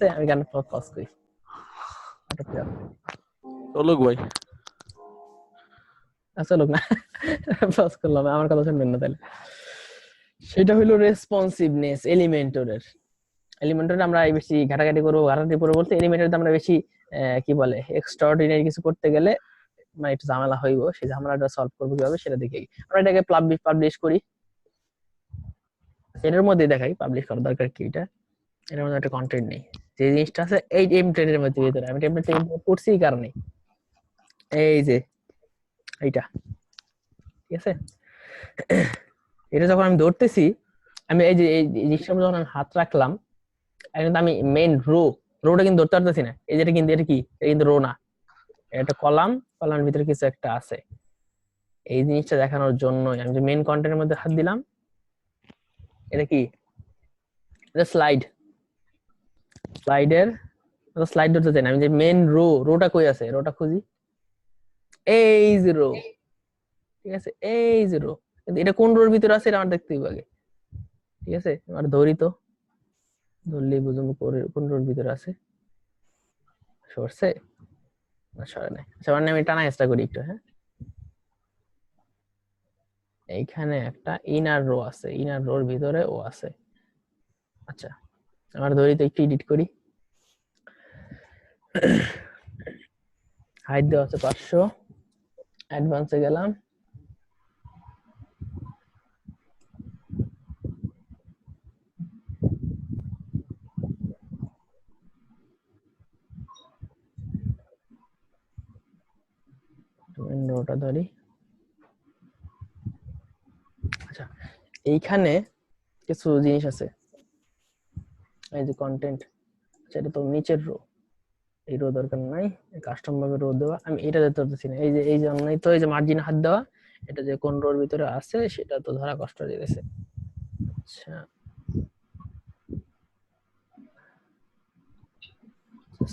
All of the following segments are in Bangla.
আছে আমি গান পজ করি চলুক ভাই আচ্ছা লোক না পজ করলাম আমার কথা শুনবেন না তাহলে সেটা হলো রেসপন্সিভনেস এলিমেন্টরের আমরা বেশি ঘাটাঘাটি করবো বলতে এলিমেন্টরে আমরা বেশি কি বলে এক্সট্রাঅর্ডিনারি কিছু করতে গেলে মানে একটু ঝামেলা হইব সেই ঝামেলাটা সলভ করবো কিভাবে সেটা দেখে আমরা এটাকে পাবলিশ করি এটার মধ্যে দেখাই পাবলিশ করার দরকার কি এটার মধ্যে একটা কন্টেন্ট নেই যে জিনিসটা আছে এই টেমপ্লেটের মধ্যে ভিতরে আমি টেমপ্লেট করছি এই কারণে এই যে এইটা ঠিক আছে এটা যখন আমি ধরতেছি আমি এই যে এই জিনিসটা যখন আমি হাত রাখলাম এখন আমি মেইন রোটা কিন্তু ধরতে পারতেছি না এই যেটা কিন্তু এটা কি এটা কিন্তু রো না এটা কলামের ভিতরে কিছু একটা আছে এই জিনিসটা দেখানোর জন্য আমি যে মেইন কন্টেন্টের মধ্যে হাত দিলাম এটা কি এটা স্লাইড ধরতে চাই না আমি যে মেইন রোটা কই আছে রোটা খুঁজি এই যে রো ঠিক আছে এই যে রো কিন্তু এটা কোন রোর ভিতরে আছে এটা আমার দেখতে হবে আগে ঠিক আছে আমার ধরি তো ধরলেই বুঝবো কোন রোর ভিতরে আছে সরছে না সরে নাই আচ্ছা মানে আমি টানা চেষ্টা করি একটু হ্যাঁ এইখানে একটা ইনার রো আছে ইনার রোর ভিতরে ও আছে আচ্ছা আমার ধরি তো একটু এডিট করি হাইট দেওয়া আছে 500 অ্যাডভান্সে গেলাম রোটা ধরি আচ্ছা এইখানে কিছু জিনিস আছে এই যে কন্টেন্ট সেটা তো নিচের রো এই রো দরকার নাই কাস্টম ভাবে রো দেওয়া আমি এটা দিতে পারতেছি না এই জন্যই তো এই যে মার্জিন হাত দেওয়া এটা যে কোন রোর ভিতরে আছে সেটা তো ধরা কষ্ট হয়ে গেছে আচ্ছা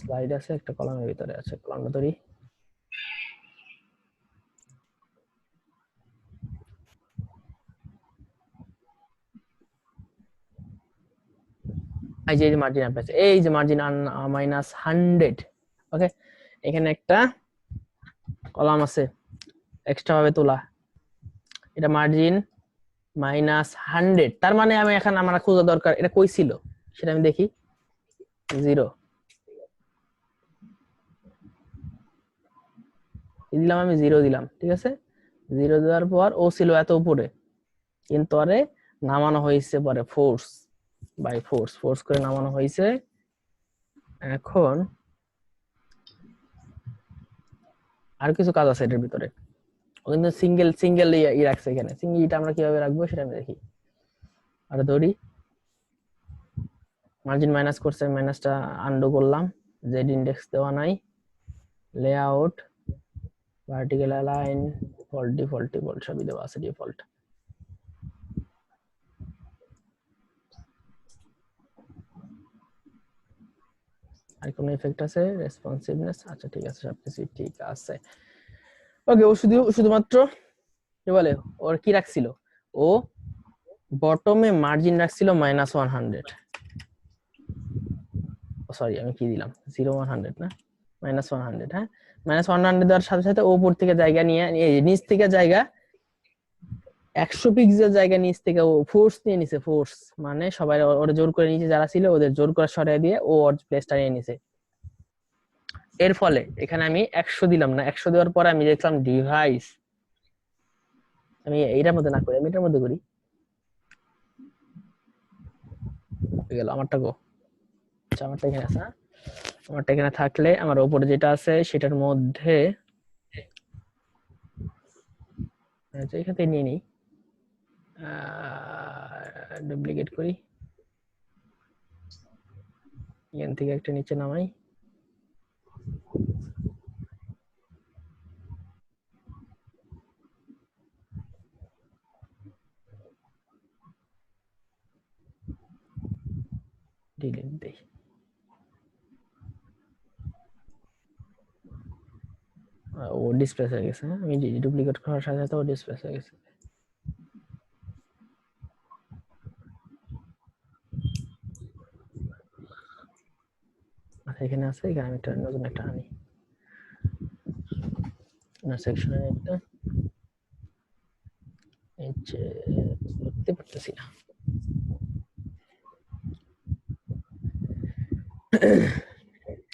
স্লাইড আছে একটা কলামের ভিতরে আছে কলামটা ধরি এই যে মার্জিন আপ আছে এই যে মার্জিন -100 ওকে এখানে একটা কলাম আছে এক্সট্রা ভাবে তোলা এটা মার্জিন -100 তার মানে আমি এখন আমার খোঁজা দরকার এটা কই ছিল সেটা আমি দেখি 0 দিলাম আমি 0 দিলাম ঠিক আছে 0 দেওয়ার পর ও ছিল এত উপরে কিন্তু আরে নামানো হয়েছে পরে ফোর্স করে নামানো হয়েছে এখন আর কিছু কাজ আছে এটার ভিতরে ও কিন্তু সিঙ্গেল ই রাখছে এখানে সিঙ্গেলটা আমরা কিভাবে রাখবো সেটা আমি দেখি আর ধরি মার্জিন মাইনাস করছে মাইনাসটা আনডু করলাম জেড ইন্ডেক্স দেওয়া নাই লেআউট ভার্টিক্যাল অ্যালাইন ডিফল্ট সবই দেওয়া আছে ডিফল্ট আর কোন ইফেক্ট আছে রেসপন্সিভনেস আচ্ছা ঠিক আছে সবকিছু ঠিক আছে ওকে ও শুধুমাত্র কি বলে ওর কি রাখছিল ও বটমে মার্জিন রাখছিল -100 সরি আমি কি দিলাম 0100 না -100 হ্যাঁ -100 দেওয়ার সাথে সাথে উপর থেকে জায়গা নিয়ে নিচ থেকে জায়গা 100 পিক্সেল জায়গা নিচ থেকে ও ফোর্স নিয়ে নিছে ফোর্স মানে সবাই ওরে জোর করে নিচে যারা ছিল ওদের জোর করে সরিয়ে দিয়ে ও ওর প্লেসটা নিয়ে নিছে এর ফলে এখানে আমি 100 দিলাম না 100 দেওয়ার পরে আমি দেখলাম ডিভাইস আমি এইটার মধ্যে না করি আমি এটার মধ্যে করি হয়ে গেল আমারটা গো আচ্ছা আমারটা এখানে আছে আমারটা এখানে থাকলে আমার উপরে যেটা আছে সেটার মধ্যে আচ্ছা এখান থেকে নিয়ে নিই ডুপ্লিকেট করি এখান থেকে একটা নিচে নামাই ডিলিট দেই ও ডিসপ্লে হয়ে গেছে আমি ডুপ্লিকেট করার সাথে সাথে ও ডিসপ্লে হয়ে গেছে আচ্ছা এখানে আছে, এখানে আমি একটা নতুন একটা আনি না সেকশনে একটা এই যে করতে পারতেছি না।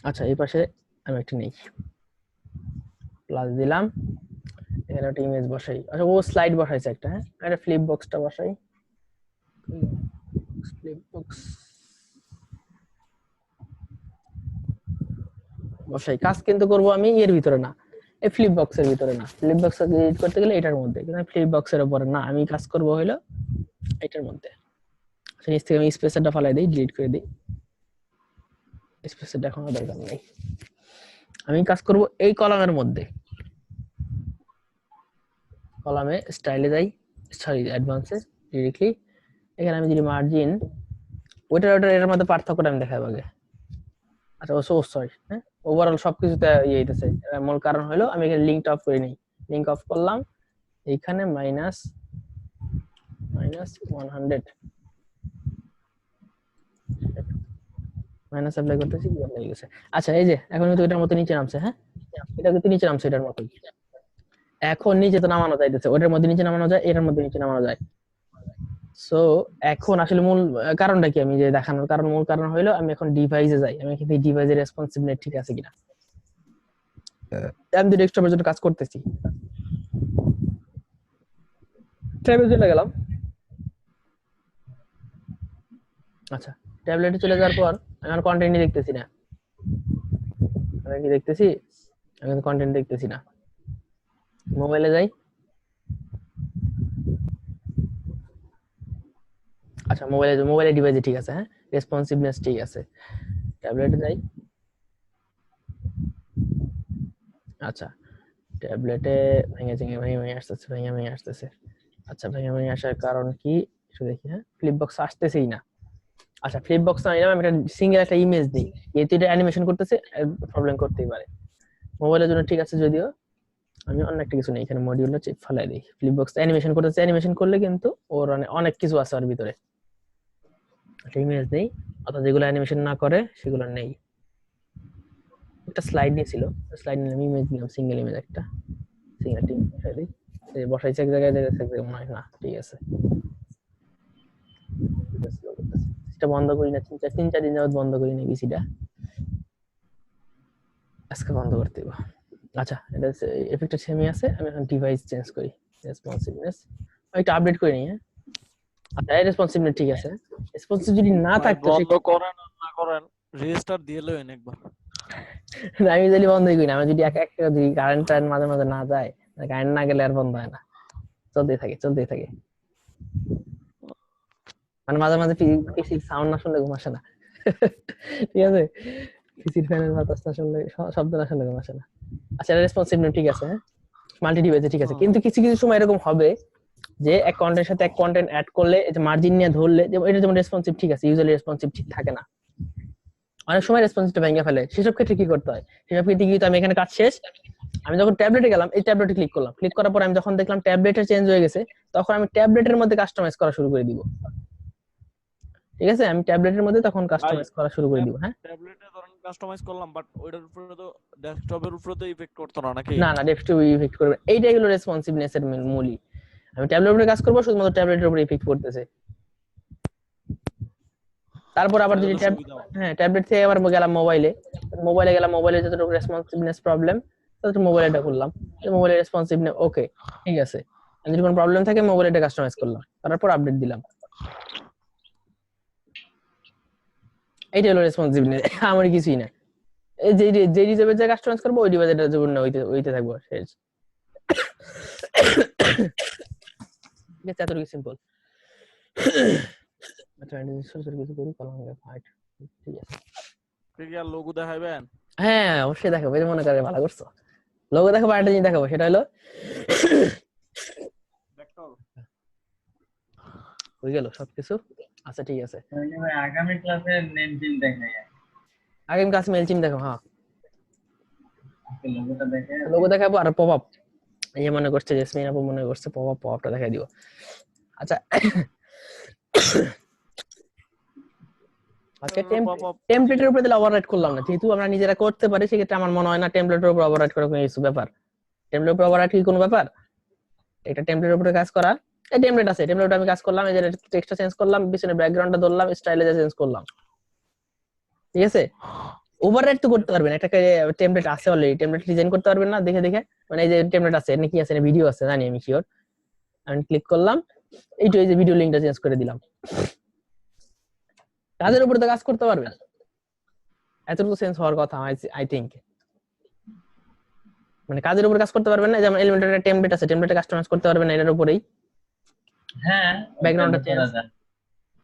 আচ্ছা এই পাশে আমি একটা নেই, প্লাস দিলাম, এখানে একটা ইমেজ বসাই। আচ্ছা ও স্লাইড বসাইছে একটা, হ্যাঁ একটা ফ্লিপ বক্সটা বসাই, ফ্লিপ বক্স বসাই। কাজ কিন্তু করব আমি এর ভিতরে না, এই ফ্লিপ বক্সের ভিতরে না, ফ্লিপ বক্স এডিট করতে গেলে এটার মধ্যে, কিন্তু ফ্লিপ বক্সের উপরে না, আমি কাজ করব হলো এটার মধ্যে। নিচ থেকে আমি স্পেসারটা ফালাই দিই, ডিলিট করে দিই, স্পেসারটা এখন দরকার নেই। আমি কাজ করব এই কলামের মধ্যে, কলামে স্টাইলে যাই, সরি অ্যাডভান্সে ডিরেক্টলি, এখানে আমি যদি মার্জিন ওইটার এর মধ্যে পার্থক্যটা আমি দেখাবো আগে। আচ্ছা ও সরি, হ্যাঁ ওভারঅল সবকিছুতে ইয়ে হইতেছে, মূল কারণ হলো আমি এখানে লিঙ্কটা অফ করে নিই, লিঙ্ক অফ করলাম, এইখানে মাইনাস 100 মাইনাস অ্যাপ্লাই করতেছি, কি হয়ে গেছে। আচ্ছা এই যে এখন কিন্তু এটার মতো নিচে নামছে, হ্যাঁ এটা কিন্তু নিচে নামছে এটার মতো, এখন নিচে তো নামানো যাইতেছে, ওটার মধ্যে নিচে নামানো যায়, এটার মধ্যে নিচে নামানো যায়। সো এখন আসলে মূল কারণটা কি আমি যে দেখানোর কারণ, মূল কারণ হলো আমি এখন ডিভাইসে যাই, আমি কিন্তু ডিভাইসের রেসপন্সিভনেস ঠিক আছে কিনা, আমি ডেস্কটপের জন্য কাজ করতেছি, ট্যাবে চলে গেলাম। আচ্ছা ট্যাবলেটে চলে যাওয়ার পর আমি আর কন্টেন্টই দেখতেছি না, আমি কি দেখতেছি, আমি কিন্তু কন্টেন্ট দেখতেছি না। মোবাইলে যাই, আচ্ছা মোবাইলে ডিভাইসে ঠিক আছে, হ্যাঁ রেসপন্সিভনেস ঠিক আছে। ট্যাবলেটে যাই, আচ্ছা ট্যাবলেটে ভেঙে আসতেছে। আচ্ছা ভেঙে আসার কারণ কি একটু দেখি, হ্যাঁ ফ্লিপ বক্স আসতেছেই না। আচ্ছা ফ্লিপ বক্স না নিলাম, আমি একটা সিঙ্গেল একটা ইমেজ দিই, যেহেতু এটা অ্যানিমেশন করতেছে প্রবলেম করতেই পারে। মোবাইলের জন্য ঠিক আছে, যদিও আমি অন্য একটা কিছু নেই, এখানে মডিউলটা চেক ফালাই দিই, ফ্লিপ বক্স অ্যানিমেশন করতেছে, অ্যানিমেশন করলে কিন্তু ওর অনেক কিছু আছে ওর ভিতরে, একটা ইমেজ নেই, অর্থাৎ যেগুলো অ্যানিমেশন না করে সেগুলো নেই। একটা স্লাইড নিয়েছিল, স্লাইড নিলাম, ইমেজ নিলাম, সিঙ্গেল ইমেজ একটা, সিঙ্গেল টিম বসাই দিই, বসাইছে এক জায়গায়, মনে হয় না, ঠিক আছে এটা বন্ধ করি না, 3-4 দিন যাবত বন্ধ করি না বিসিটা, আজকে বন্ধ করতে হবে। আচ্ছা এটা এফেক্টটা সেমই আছে, আমি এখন ডিভাইস চেঞ্জ করি, রেসপন্সিভনেস এটা আপডেট করে নিই, হ্যাঁ আচ্ছা রেসপন্সিভনেস ঠিক আছে, রেসপন্সিভ যদি না থাকতো বন্ধ করেন না করেন রেজিস্টার দিয়ে লইন একবার। আমি যদি বন্ধই করি না, আমি যদি এক একটা যদি কারেন্ট মাঝে মাঝে না যায়, কারেন্ট না গেলে আর বন্ধ হয় না, চলতেই থাকে, মানে মাঝে মাঝে পিসির সাউন্ড না শুনলে ঘুম আসে না ঠিক আছে, পিসির ফ্যানের বাতাস না শুনলে, শব্দ না শুনলে ঘুম আসে না। আচ্ছা রেসপন্সিভনেস ঠিক আছে, হ্যাঁ মাল্টি ডিভাইসে ঠিক আছে, কিন্তু কিছু কিছু সময় এরকম হবে যে এক কন্টেন্টের সাথে এক কন্টেন্ট অ্যাড করলে, এই যে মার্জিন নিয়ে ধরলে, এটা যেমন রেসপন্সিভ ঠিক আছে, ইউজুয়ালি রেসপন্সিভ ঠিক থাকে না, অনেক সময় রেসপন্সিভটা ভেঙে ফেলে, সেসব ক্ষেত্রে কি করতে হয়, সেসব ক্ষেত্রে কি, আমি এখানে কাজ শেষ, আমি যখন ট্যাবলেটে গেলাম, এই ট্যাবলেটে ক্লিক করলাম, ক্লিক করার পর আমি যখন দেখলাম ট্যাবলেটে চেঞ্জ হয়ে গেছে, তখন আমি ট্যাবলেটের মধ্যে কাস্টমাইজ করা শুরু করে দিব, ঠিক আছে, আমি ট্যাবলেটের মধ্যে তখন কাস্টমাইজ করা শুরু করে দিব। হ্যাঁ ট্যাবলেটে ধরেন কাস্টমাইজ করলাম, বাট ওইটার উপরে তো ডেস্কটপের উপরে তো ইফেক্ট করতে না নাকি? না ডেস্কটপ ইফেক্ট করবে, এইটাই হলো রেসপন্সিভনেস এর মূলই, আমি ট্যাবলেটের উপরে কাজ করব, শুধুমাত্র ট্যাবলেটের উপরে ইফেক্ট করতেছে। তারপর আবার যদি হ্যাঁ ট্যাবলেট থেকে আবার গেলাম মোবাইলে গেলাম, মোবাইলে যতটুকু রেসপন্সিভনেস প্রবলেম, ততটুকু মোবাইলটা করলাম, মোবাইলের রেসপন্সিভনেস ওকে ঠিক আছে, যদি কোনো প্রবলেম থাকে মোবাইলটা কাস্টমাইজ করলাম, তারপর আপডেট দিলাম, এইটা হলো রেসপন্সিভনেস আমার কিছুই না, এই যে ডিভাইসে কাস্টমাইজ করবো ওই ডিভাইসের জন্য ওইতে থাকবো শেষ ঠিক আছে, এতটুকু সিম্পল। আচ্ছা কিছু করি, কলম ফাইট, ঠিক আছে ঠিক আছে, লোগো দেখাইবেন? হ্যাঁ অবশ্যই দেখাবো, এই মনে করে ভালো করছো, লোগো দেখাবো, আরেকটা জিনিস দেখাবো, সেটা হলো হয়ে গেল সবকিছু। আচ্ছা ঠিক আছে, আগামী ক্লাসে নেমটিম দেখাই, আগামী ক্লাসে মেলচিম দেখাবো, হ্যাঁ লোগোটা দেখে লোগো দেখাবো, আর পপ আপ, এই মনে করছে জেসমিন আপু মনে করছে পপ আপটা দেখাই দিব। আচ্ছা আজকে টেমপ্লেটের উপরে দিলে ওভাররাইট করলাম না, যেহেতু আমরা নিজেরা করতে পারি সেক্ষেত্রে আমার মনে হয় না টেমপ্লেটের উপর ওভাররাইট করা কোনো কিছু ব্যাপার। টেমপ্লেটের উপর ওভাররাইট কি কোনো ব্যাপার? এটা টেমপ্লেটের উপরে কাজ করা, এই টেমপ্লেট আছে, টেমপ্লেট আমি কাজ করলাম, এই যে টেক্সটটা চেঞ্জ করলাম, পিছনে ব্যাকগ্রাউন্ডটা ধরলাম, স্টাইলে চেঞ্জ করলাম, ঠিক আছে। ওভাররাইট তো করতে পারবেন, একটা টেমপ্লেট আছে অলরেডি, টেমপ্লেট ডিজাইন করতে পারবেন না দেখে দেখে, মানে এই যে টেমপ্লেট আছে, এখানে কি আছে, ভিডিও আছে, জানি আমি শিওর। আমি ক্লিক করলাম, এইটা এই যে ভিডিও লিংকটা চেঞ্জ করে দিলাম, কাজের উপরে তো কাজ করতে পারবেন, এতটুকু সেন্স হওয়ার কথা আই থিংক। মানে কাজের উপরে কাজ করতে পারবেন না, যেমন এলিমেন্টের টেমপ্লেট আছে, টেমপ্লেটে কাস্টমাইজ করতে পারবেন না এটার উপরেই। হ্যাঁ ব্যাকগ্রাউন্ডটা করা চেঞ্জ, যায়।